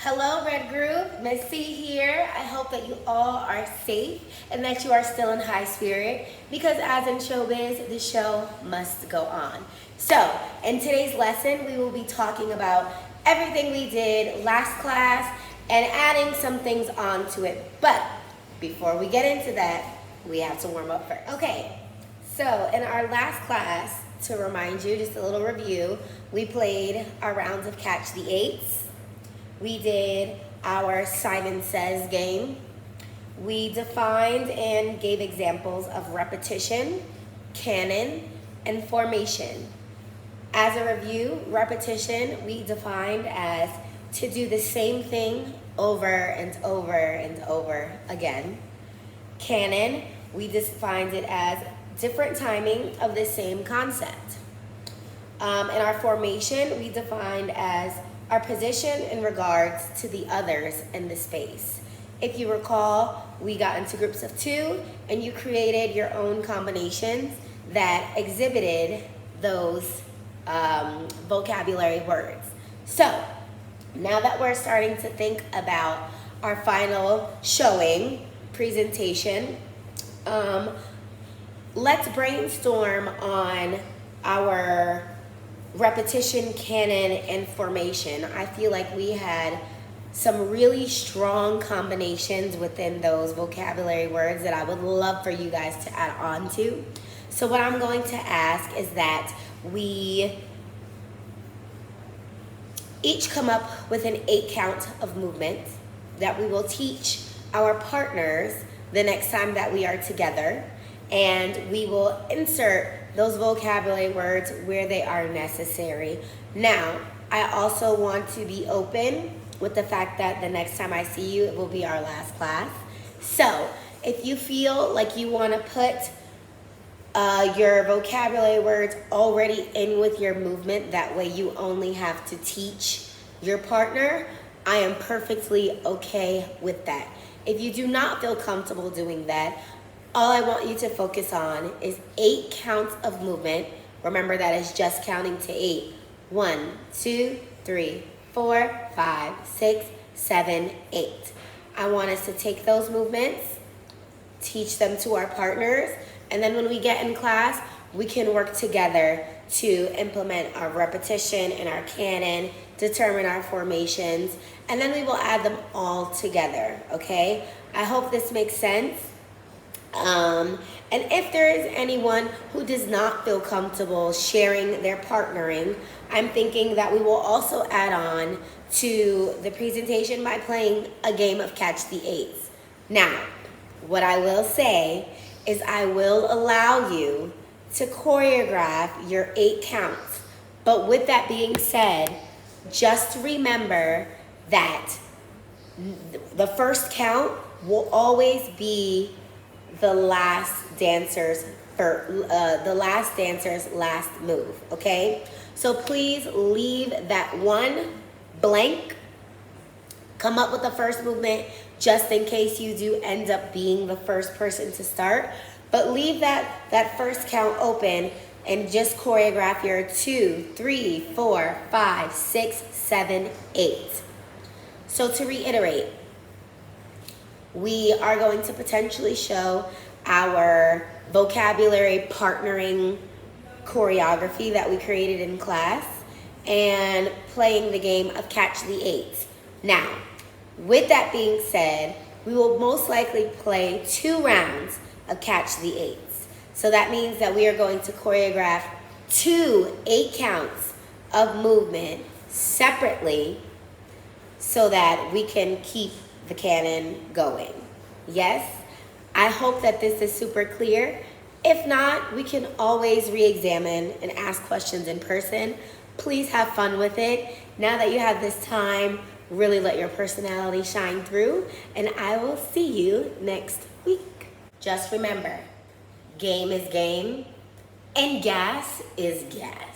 Hello, Red Group. Miss C here. I hope that you all are safe and that you are still in high spirit because as in showbiz, the show must go on. So, in today's lesson, we will be talking about everything we did last class and adding some things onto it. But before we get into that, we have to warm up first. Okay, so in our last class, to remind you, just a little review, we played our rounds of Catch the Eights. We did our Simon Says game. We defined and gave examples of repetition, canon, and formation. As a review, repetition we defined as to do the same thing over and over and over again. Canon, we defined it as different timing of the same concept. And our formation, we defined as our position in regards to the others in the space. If you recall, we got into groups of two and you created your own combinations that exhibited those vocabulary words. So now that we're starting to think about our final showing presentation, let's brainstorm on our repetition, canon, and formation. I feel like we had some really strong combinations within those vocabulary words that I would love for you guys to add on to. So what I'm going to ask is that we each come up with an 8 count of movement that we will teach our partners the next time that we are together, and we will insert those vocabulary words where they are necessary. Now, I also want to be open with the fact that the next time I see you, it will be our last class. So, if you feel like you want to put your vocabulary words already in with your movement, that way you only have to teach your partner, I am perfectly okay with that. If you do not feel comfortable doing that, all I want you to focus on is 8 counts of movement. Remember, that is just counting to 8. 1, 2, 3, 4, 5, 6, 7, 8. I want us to take those movements, teach them to our partners, and then when we get in class, we can work together to implement our repetition and our canon, determine our formations, and then we will add them all together, okay? I hope this makes sense. And if there is anyone who does not feel comfortable sharing their partnering, I'm thinking that we will also add on to the presentation by playing a game of Catch the Eights. Now, what I will say is I will allow you to choreograph your 8 counts. But with that being said, just remember that the first count will always be the last dancer's last move, okay? So please leave that one blank. Come up with the first movement just in case you do end up being the first person to start. But leave that first count open and just choreograph your 2, 3, 4, 5, 6, 7, 8. So to reiterate, we are going to potentially show our vocabulary partnering choreography that we created in class and playing the game of Catch the Eights. Now, with that being said, we will most likely play 2 rounds of Catch the Eights. So that means that we are going to choreograph 2 8 counts of movement separately so that we can keep the canon going. Yes? I hope that this is super clear. If not, we can always re-examine and ask questions in person. Please have fun with it. Now that you have this time, really let your personality shine through, and I will see you next week. Just remember, game is game, and gas is gas.